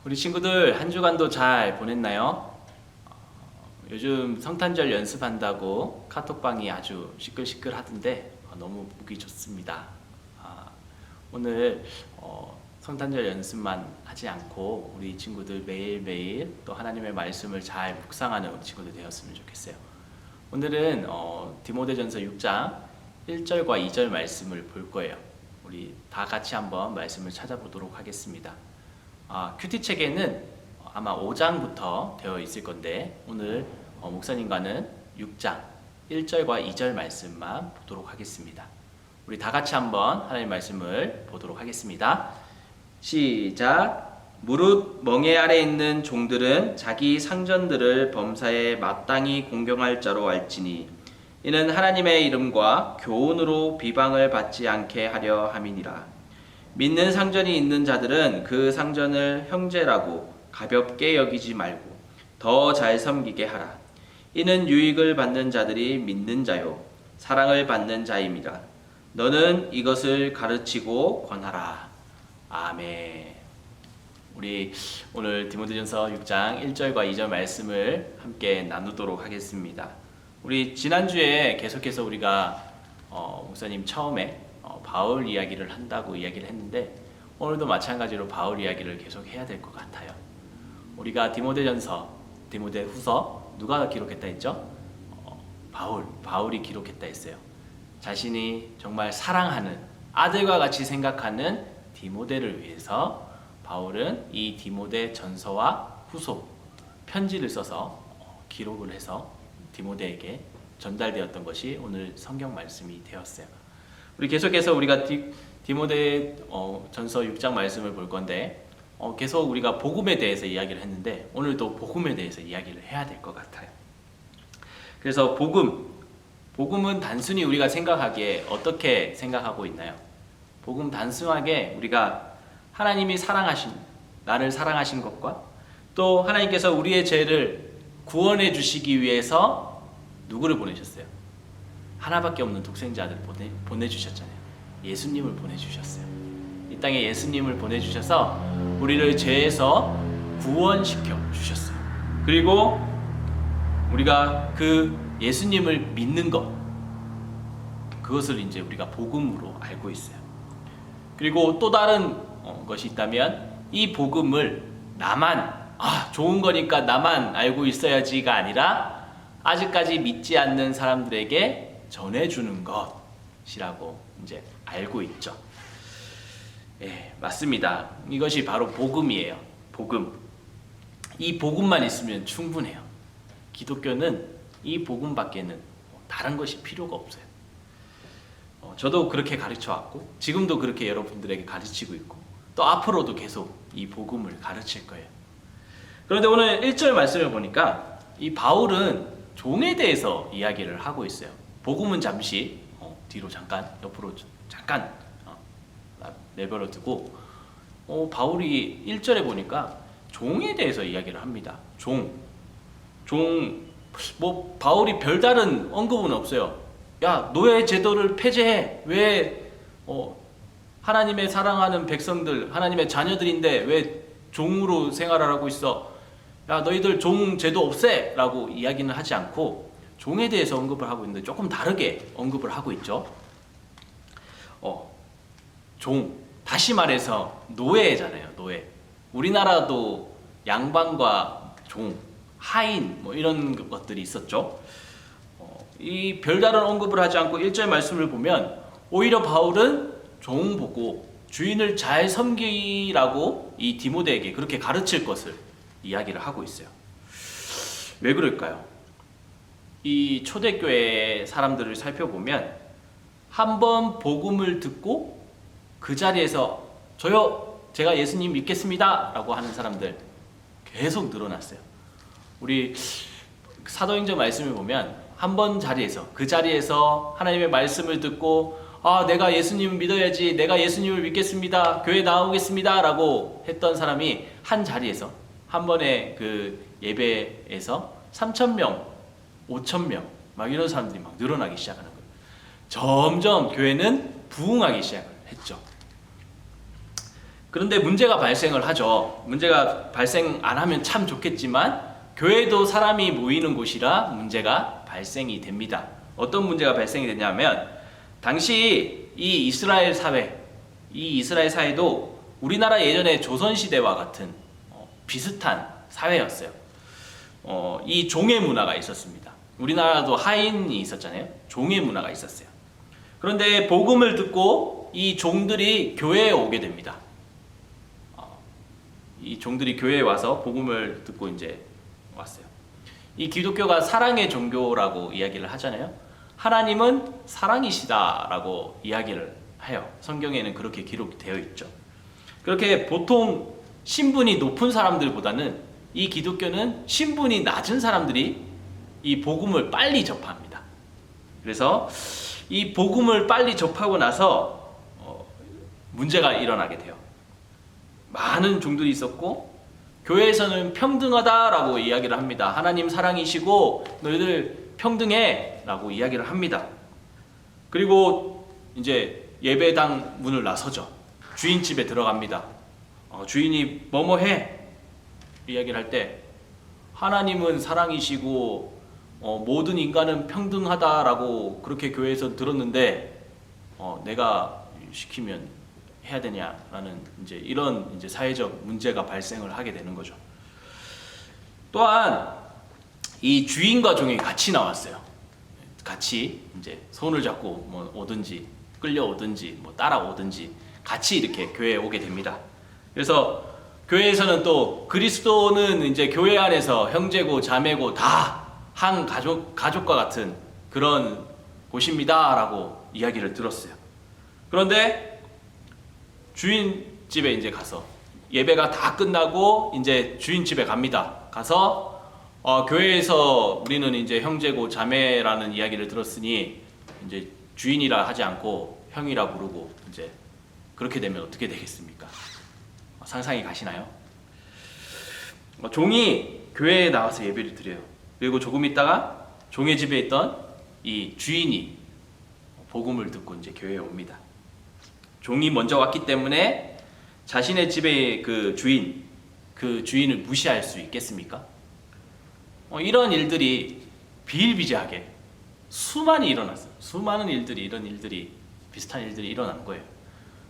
우리 친구들 한 주간도 잘 보냈나요? 요즘 성탄절 연습한다고 카톡방이 아주 시끌시끌 하던데 너무 보기 좋습니다. 오늘 성탄절 연습만 하지 않고 우리 친구들 매일매일 또 하나님의 말씀을 잘 묵상하는 우리 친구들 되었으면 좋겠어요. 오늘은 디모데전서 6장 1절과 2절 말씀을 볼 거예요. 우리 다 같이 한번 말씀을 찾아보도록 하겠습니다. 큐티책에는 아마 5장부터 되어 있을 건데 오늘 목사님과는 6장 1절과 2절 말씀만 보도록 하겠습니다. 우리 다 같이 한번 하나님의 말씀을 보도록 하겠습니다. 시작. 무릇 멍에 아래 있는 종들은 자기 상전들을 범사에 마땅히 공경할 자로 알지니 이는 하나님의 이름과 교훈으로 비방을 받지 않게 하려 함이니라. 믿는 상전이 있는 자들은 그 상전을 형제라고 가볍게 여기지 말고 더 잘 섬기게 하라. 이는 유익을 받는 자들이 믿는 자요 사랑을 받는 자임이라. 너는 이것을 가르치고 권하라. 아멘. 우리 오늘 디모데전서 6장 1절과 2절 말씀을 함께 나누도록 하겠습니다. 우리 지난주에 계속해서 우리가 목사님 처음에 바울 이야기를 한다고 이야기를 했는데 오늘도 마찬가지로 바울 이야기를 계속 해야 될 것 같아요. 우리가 디모데전서, 디모데후서 누가 기록했다 했죠? 바울이 기록했다 했어요. 자신이 정말 사랑하는 아들과 같이 생각하는 디모데를 위해서 바울은 이 디모데 전서와 후서 편지를 써서 기록을 해서 디모데에게 전달되었던 것이 오늘 성경 말씀이 되었어요. 우리 계속해서 우리가 디모데 전서 6장 말씀을 볼 건데 계속 우리가 복음에 대해서 이야기를 했는데 오늘도 복음에 대해서 이야기를 해야 될 것 같아요. 그래서 복음은 단순히 우리가 생각하기에 어떻게 생각하고 있나요? 복음 단순하게 우리가 하나님이 나를 사랑하신 것과 또 하나님께서 우리의 죄를 구원해 주시기 위해서 누구를 보내셨어요? 하나밖에 없는 독생자 아들을 보내주셨잖아요. 예수님을 보내주셨어요. 이 땅에 예수님을 보내주셔서 우리를 죄에서 구원시켜 주셨어요. 그리고 우리가 그 예수님을 믿는 것, 그것을 이제 우리가 복음으로 알고 있어요. 그리고 또 다른 것이 있다면 이 복음을 나만 좋은 거니까 나만 알고 있어야지가 아니라 아직까지 믿지 않는 사람들에게 전해주는 것이라고 이제 알고 있죠. 예, 맞습니다. 이것이 바로 복음이에요. 복음. 이 복음만 있으면 충분해요. 기독교는 이 복음밖에는 다른 것이 필요가 없어요. 저도 그렇게 가르쳐왔고 지금도 그렇게 여러분들에게 가르치고 있고 또 앞으로도 계속 이 복음을 가르칠 거예요. 그런데 오늘 1절 말씀을 보니까 이 바울은 종에 대해서 이야기를 하고 있어요. 복음은 잠시 뒤로 옆으로 잠깐 내버려 두고 바울이 1절에 보니까 종에 대해서 이야기를 합니다. 바울이 별다른 언급은 없어요. 야, 노예 제도를 폐지해. 왜 하나님의 사랑하는 백성들, 하나님의 자녀들인데 왜 종으로 생활하고 있어? 야, 너희들 종 제도 없애! 라고 이야기는 하지 않고 종에 대해서 언급을 하고 있는데 조금 다르게 언급을 하고 있죠. 다시 말해서 노예잖아요. 노예. 우리나라도 양반과 종, 하인 이런 것들이 있었죠. 이 별다른 언급을 하지 않고 1절 말씀을 보면 오히려 바울은 종 보고 주인을 잘 섬기라고 이 디모데에게 그렇게 가르칠 것을 이야기를 하고 있어요. 왜 그럴까요? 이 초대교회 사람들을 살펴보면 한번 복음을 듣고 그 자리에서 제가 예수님 믿겠습니다 라고 하는 사람들 계속 늘어났어요. 우리 사도행전 말씀을 보면 한번 그 자리에서 하나님의 말씀을 듣고 내가 예수님을 믿어야지, 내가 예수님을 믿겠습니다, 교회 나오겠습니다 라고 했던 사람이 한 자리에서 한 번의 그 예배에서 3,000명 5,000명 막 이런 사람들이 막 늘어나기 시작하는 거예요. 점점 교회는 부흥하기 시작을 했죠. 그런데 문제가 발생을 하죠. 문제가 발생 안 하면 참 좋겠지만 교회도 사람이 모이는 곳이라 문제가 발생이 됩니다. 어떤 문제가 발생이 되냐면 당시 이 이스라엘 사회도 우리나라 예전에 조선시대와 같은 비슷한 사회였어요. 이 종의 문화가 있었습니다. 우리나라도 하인이 있었잖아요. 종의 문화가 있었어요. 그런데 복음을 듣고 이 종들이 교회에 오게 됩니다. 이 종들이 교회에 와서 복음을 듣고 이제 왔어요. 이 기독교가 사랑의 종교라고 이야기를 하잖아요. 하나님은 사랑이시다라고 이야기를 해요. 성경에는 그렇게 기록이 되어 있죠. 그렇게 보통 신분이 높은 사람들보다는 이 기독교는 신분이 낮은 사람들이 이 복음을 빨리 접합니다. 그래서 이 복음을 빨리 접하고 나서 문제가 일어나게 돼요. 많은 종들이 있었고 교회에서는 평등하다라고 이야기를 합니다. 하나님 사랑이시고 너희들 평등해 라고 이야기를 합니다. 그리고 이제 예배당 문을 나서죠. 주인집에 들어갑니다. 주인이 뭐뭐 해 이야기를 할 때 하나님은 사랑이시고 모든 인간은 평등하다라고 그렇게 교회에서 들었는데 내가 시키면 해야 되냐라는 이제 이런 이제 사회적 문제가 발생을 하게 되는 거죠. 또한 이 주인과 종이 같이 나왔어요. 같이 이제 손을 잡고 뭐 오든지 끌려오든지 뭐 따라오든지 같이 이렇게 교회에 오게 됩니다. 그래서 교회에서는 또 그리스도는 이제 교회 안에서 형제고 자매고 다 한 가족과 같은 그런 곳입니다라고 이야기를 들었어요. 그런데 주인 집에 이제 가서 예배가 다 끝나고 이제 주인 집에 갑니다. 가서 교회에서 우리는 이제 형제고 자매라는 이야기를 들었으니 이제 주인이라 하지 않고 형이라 부르고 이제 그렇게 되면 어떻게 되겠습니까? 상상이 가시나요? 종이 교회에 나와서 예배를 드려요. 그리고 조금 있다가 종의 집에 있던 이 주인이 복음을 듣고 이제 교회에 옵니다. 종이 먼저 왔기 때문에 자신의 집의 그 주인을 무시할 수 있겠습니까? 이런 일들이 비일비재하게 수많이 일어났어요. 수많은 일들이 비슷한 일들이 일어난 거예요.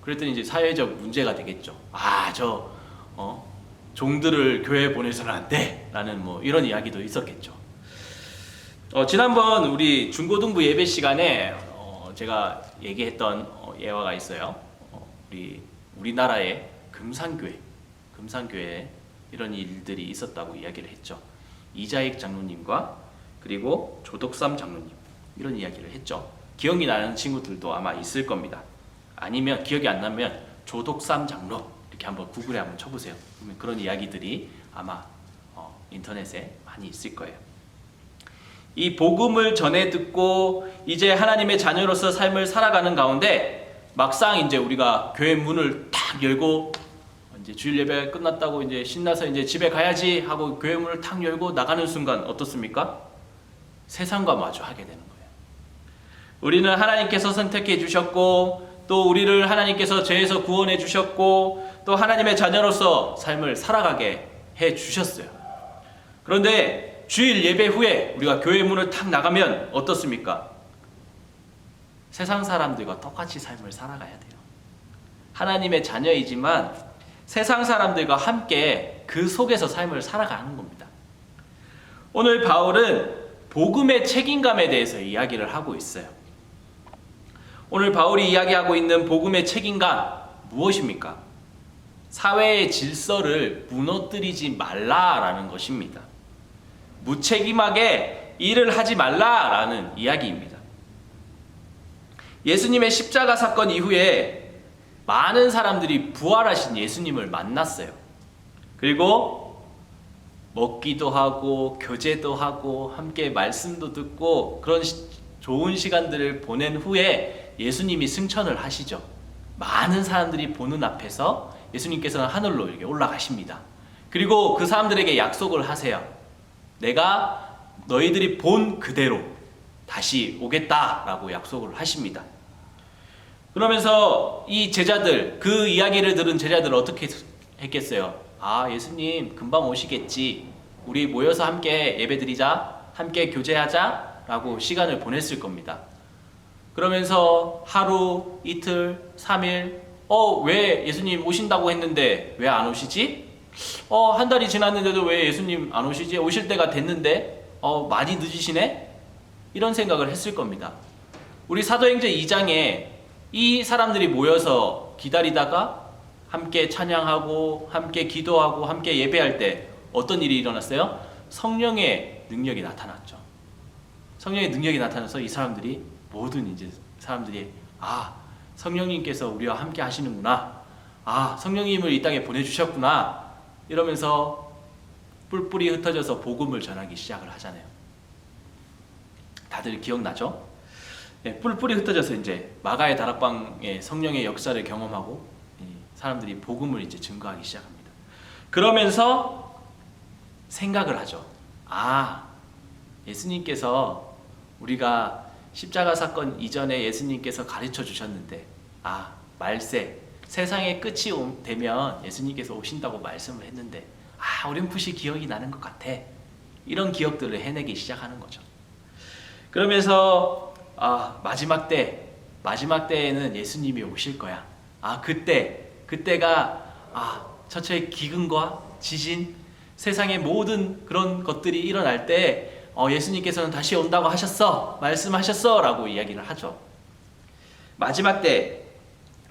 그랬더니 이제 사회적 문제가 되겠죠. 종들을 교회에 보내서는 안 돼! 라는 뭐 이런 이야기도 있었겠죠. 지난번 우리 중고등부 예배 시간에 제가 얘기했던 예화가 있어요. 우리나라의 금산교회에 이런 일들이 있었다고 이야기를 했죠. 이자익 장로님과 그리고 조덕삼 장로님 이런 이야기를 했죠. 기억이 나는 친구들도 아마 있을 겁니다. 아니면 기억이 안 나면 조덕삼 장로 이렇게 한번 구글에 한번 쳐보세요. 그러면 그런 이야기들이 아마 인터넷에 많이 있을 거예요. 이 복음을 전해 듣고 이제 하나님의 자녀로서 삶을 살아가는 가운데 막상 이제 우리가 교회 문을 탁 열고 이제 주일 예배 끝났다고 이제 신나서 이제 집에 가야지 하고 교회 문을 탁 열고 나가는 순간 어떻습니까? 세상과 마주하게 되는 거예요. 우리는 하나님께서 선택해 주셨고 또 우리를 하나님께서 죄에서 구원해 주셨고 또 하나님의 자녀로서 삶을 살아가게 해 주셨어요. 그런데 주일 예배 후에 우리가 교회 문을 탁 나가면 어떻습니까? 세상 사람들과 똑같이 삶을 살아가야 돼요. 하나님의 자녀이지만 세상 사람들과 함께 그 속에서 삶을 살아가는 겁니다. 오늘 바울은 복음의 책임감에 대해서 이야기를 하고 있어요. 오늘 바울이 이야기하고 있는 복음의 책임감 무엇입니까? 사회의 질서를 무너뜨리지 말라라는 것입니다. 무책임하게 일을 하지 말라라는 이야기입니다. 예수님의 십자가 사건 이후에 많은 사람들이 부활하신 예수님을 만났어요. 그리고 먹기도 하고 교제도 하고 함께 말씀도 듣고 그런 좋은 시간들을 보낸 후에 예수님이 승천을 하시죠. 많은 사람들이 보는 앞에서 예수님께서는 하늘로 이렇게 올라가십니다. 그리고 그 사람들에게 약속을 하세요. 내가 너희들이 본 그대로 다시 오겠다라고 약속을 하십니다. 그러면서 이 제자들, 그 이야기를 들은 제자들 어떻게 했겠어요? 아, 예수님 금방 오시겠지. 우리 모여서 함께 예배드리자, 함께 교제하자 라고 시간을 보냈을 겁니다. 그러면서 하루, 이틀, 3일, 왜 예수님 오신다고 했는데 왜 안 오시지? 한 달이 지났는데도 왜 예수님 안 오시지? 오실 때가 됐는데 많이 늦으시네? 이런 생각을 했을 겁니다. 우리 사도행전 2장에 이 사람들이 모여서 기다리다가 함께 찬양하고 함께 기도하고 함께 예배할 때 어떤 일이 일어났어요? 성령의 능력이 나타났죠. 성령의 능력이 나타나서 이 사람들이 모든 이제 사람들이 성령님께서 우리와 함께 하시는구나. 성령님을 이 땅에 보내주셨구나. 이러면서 뿔뿔이 흩어져서 복음을 전하기 시작을 하잖아요. 다들 기억나죠? 네, 뿔뿔이 흩어져서 이제 마가의 다락방의 성령의 역사를 경험하고 사람들이 복음을 이제 증거하기 시작합니다. 그러면서 생각을 하죠. 예수님께서 우리가 십자가 사건 이전에 예수님께서 가르쳐 주셨는데 말세 세상의 끝이 되면 예수님께서 오신다고 말씀을 했는데 어렴풋이 기억이 나는 것 같아. 이런 기억들을 해내기 시작하는 거죠. 그러면서 마지막 때에는 예수님이 오실 거야. 그때가 처처의 기근과 지진, 세상의 모든 그런 것들이 일어날 때 예수님께서는 다시 온다고 하셨어, 말씀하셨어 라고 이야기를 하죠. 마지막 때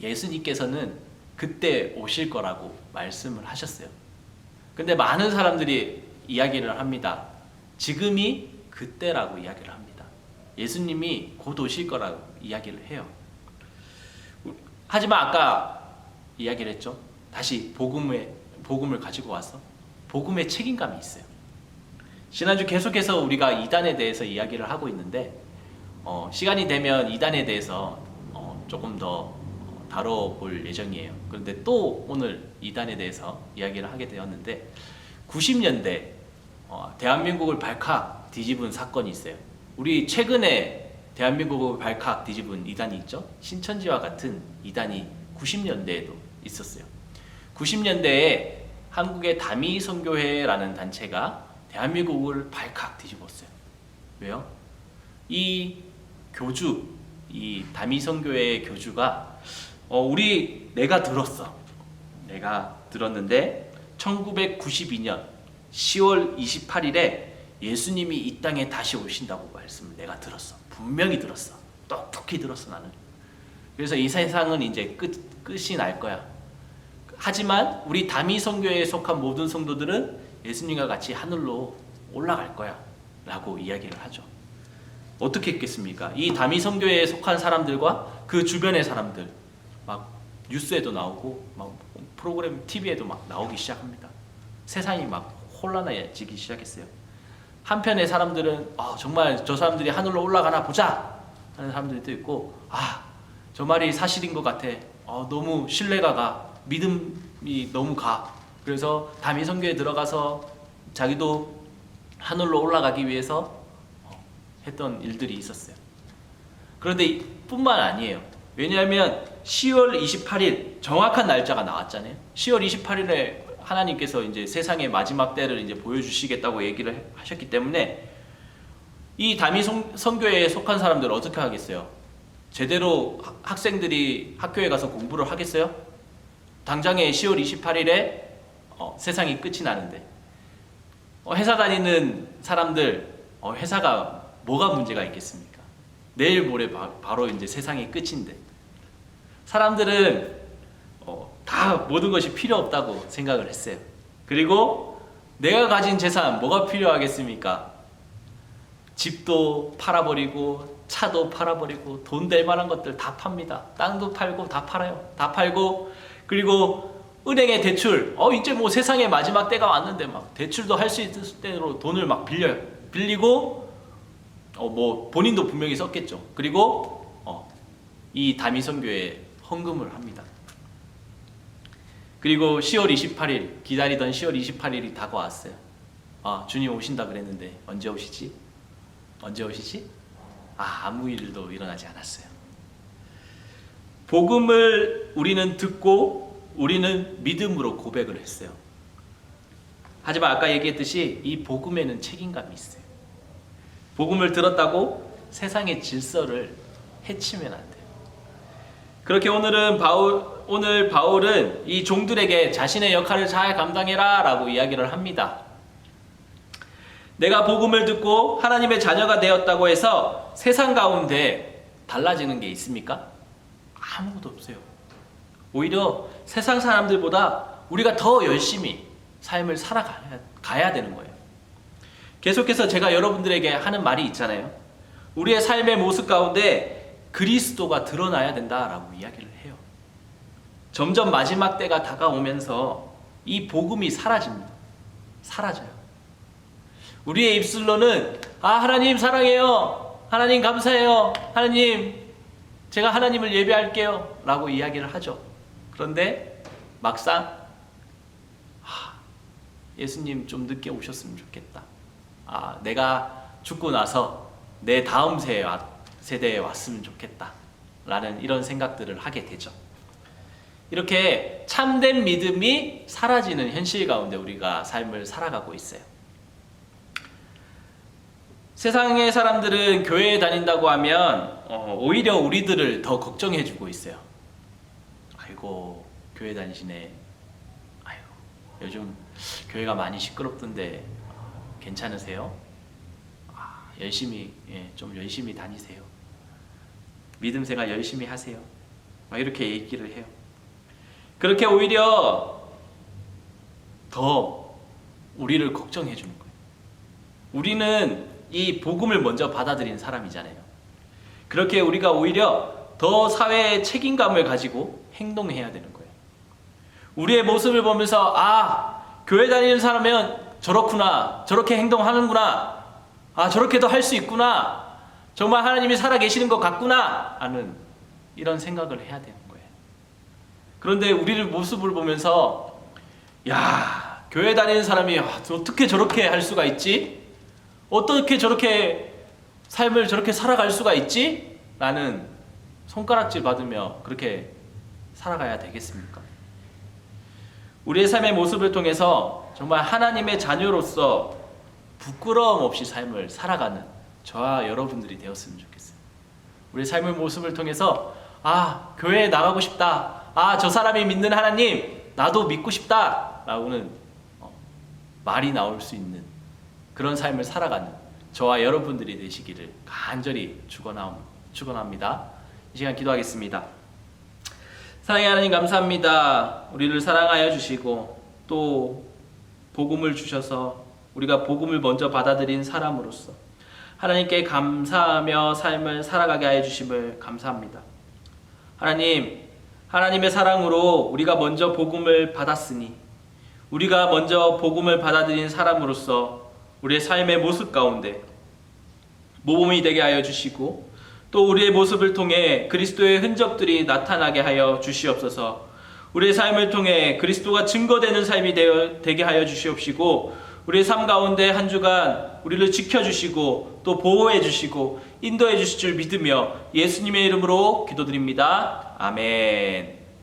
예수님께서는 그때 오실 거라고 말씀을 하셨어요. 근데 많은 사람들이 이야기를 합니다. 지금이 그때라고 이야기를 합니다. 예수님이 곧 오실 거라고 이야기를 해요. 하지만 아까 이야기를 했죠. 다시 복음을 가지고 와서 복음의 책임감이 있어요. 지난주 계속해서 우리가 이단에 대해서 이야기를 하고 있는데 시간이 되면 이단에 대해서 조금 더 다뤄볼 예정이에요. 그런데 또 오늘 이단에 대해서 이야기를 하게 되었는데 90년대 대한민국을 발칵 뒤집은 사건이 있어요. 우리 최근에 대한민국을 발칵 뒤집은 이단이 있죠. 신천지와 같은 이단이 90년대에도 있었어요. 90년대에 한국의 다미선교회라는 단체가 대한민국을 발칵 뒤집었어요. 왜요? 이 다미선교회의 교주가 내가 들었는데 1992년 10월 28일에 예수님이 이 땅에 다시 오신다고 말씀을 내가 들었어. 분명히 들었어. 똑똑히 들었어 나는. 그래서 이 세상은 이제 끝이 날 거야. 하지만 우리 다미선교회에 속한 모든 성도들은 예수님과 같이 하늘로 올라갈 거야 라고 이야기를 하죠. 어떻게 했겠습니까? 이 다미선교회에 속한 사람들과 그 주변의 사람들 막 뉴스에도 나오고 막 프로그램 TV에도 막 나오기 시작합니다. 세상이 막 혼란해지기 시작했어요. 한편의 사람들은 정말 저 사람들이 하늘로 올라가나 보자 하는 사람들도 있고 저 말이 사실인 것 같아. 너무 신뢰가 가. 믿음이 너무 가. 그래서 다미선교에 들어가서 자기도 하늘로 올라가기 위해서 했던 일들이 있었어요. 그런데 뿐만 아니에요. 왜냐하면 10월 28일 정확한 날짜가 나왔잖아요. 10월 28일에 하나님께서 이제 세상의 마지막 때를 이제 보여주시겠다고 얘기를 하셨기 때문에 이 다미선교회에 속한 사람들은 어떻게 하겠어요? 제대로 학생들이 학교에 가서 공부를 하겠어요? 당장에 10월 28일에 세상이 끝이 나는데 회사 다니는 사람들 회사가 뭐가 문제가 있겠습니까? 내일 모레 바로 이제 세상이 끝인데 사람들은 다 모든 것이 필요 없다고 생각을 했어요. 그리고 내가 가진 재산 뭐가 필요하겠습니까? 집도 팔아버리고 차도 팔아버리고 돈 될 만한 것들 다 팝니다. 땅도 팔고 다 팔아요. 다 팔고 그리고 은행에 대출 이제 뭐 세상의 마지막 때가 왔는데 막 대출도 할 수 있을 때로 돈을 막 빌려요. 빌리고 뭐 본인도 분명히 썼겠죠. 그리고 이 다미선교회에 헌금을 합니다. 그리고 10월 28일 기다리던 10월 28일이 다가왔어요. 주님 오신다 그랬는데 언제 오시지? 언제 오시지? 아무 일도 일어나지 않았어요. 복음을 우리는 듣고 우리는 믿음으로 고백을 했어요. 하지만 아까 얘기했듯이 이 복음에는 책임감이 있어요. 복음을 들었다고 세상의 질서를 해치면 안 돼요. 그렇게 오늘 바울은 이 종들에게 자신의 역할을 잘 감당해라 라고 이야기를 합니다. 내가 복음을 듣고 하나님의 자녀가 되었다고 해서 세상 가운데 달라지는 게 있습니까? 아무것도 없어요. 오히려 세상 사람들보다 우리가 더 열심히 삶을 살아가야 되는 거예요. 계속해서 제가 여러분들에게 하는 말이 있잖아요. 우리의 삶의 모습 가운데 그리스도가 드러나야 된다라고 이야기를 해요. 점점 마지막 때가 다가오면서 이 복음이 사라집니다. 사라져요. 우리의 입술로는 하나님 사랑해요. 하나님 감사해요. 하나님 제가 하나님을 예배할게요 라고 이야기를 하죠. 그런데 막상 예수님 좀 늦게 오셨으면 좋겠다. 내가 죽고 나서 내 다음 세대에 왔으면 좋겠다 라는 이런 생각들을 하게 되죠. 이렇게 참된 믿음이 사라지는 현실 가운데 우리가 삶을 살아가고 있어요. 세상의 사람들은 교회에 다닌다고 하면 오히려 우리들을 더 걱정해주고 있어요. 아이고 교회 다니시네. 아이고 요즘 교회가 많이 시끄럽던데 괜찮으세요? 좀 열심히 다니세요. 믿음 생활 열심히 하세요. 이렇게 얘기를 해요. 그렇게 오히려 더 우리를 걱정해 주는 거예요. 우리는 이 복음을 먼저 받아들인 사람이잖아요. 그렇게 우리가 오히려 더 사회의 책임감을 가지고 행동해야 되는 거예요. 우리의 모습을 보면서 교회 다니는 사람은 저렇구나, 저렇게 행동하는구나, 저렇게도 할 수 있구나, 정말 하나님이 살아계시는 것 같구나 하는 이런 생각을 해야 되는 거예요. 그런데 우리를 모습을 보면서 교회 다니는 사람이 어떻게 저렇게 할 수가 있지? 어떻게 저렇게 삶을 저렇게 살아갈 수가 있지? 라는 손가락질 받으며 그렇게 살아가야 되겠습니까? 우리의 삶의 모습을 통해서 정말 하나님의 자녀로서 부끄러움 없이 삶을 살아가는 저와 여러분들이 되었으면 좋겠어요. 우리의 삶의 모습을 통해서 교회에 나가고 싶다. 저 사람이 믿는 하나님 나도 믿고 싶다 라고는 말이 나올 수 있는 그런 삶을 살아가는 저와 여러분들이 되시기를 간절히 축원합니다. 이 시간 기도하겠습니다. 사랑의 하나님 감사합니다. 우리를 사랑하여 주시고 또 복음을 주셔서 우리가 복음을 먼저 받아들인 사람으로서 하나님께 감사하며 삶을 살아가게 하여 주심을 감사합니다. 하나님, 하나님의 사랑으로 우리가 먼저 복음을 받았으니 우리가 먼저 복음을 받아들인 사람으로서 우리의 삶의 모습 가운데 모범이 되게 하여 주시고 또 우리의 모습을 통해 그리스도의 흔적들이 나타나게 하여 주시옵소서. 우리의 삶을 통해 그리스도가 증거되는 삶이 되게 하여 주시옵시고 우리의 삶 가운데 한 주간 우리를 지켜주시고 또 보호해 주시고 인도해 주실 줄 믿으며 예수님의 이름으로 기도드립니다. 아멘.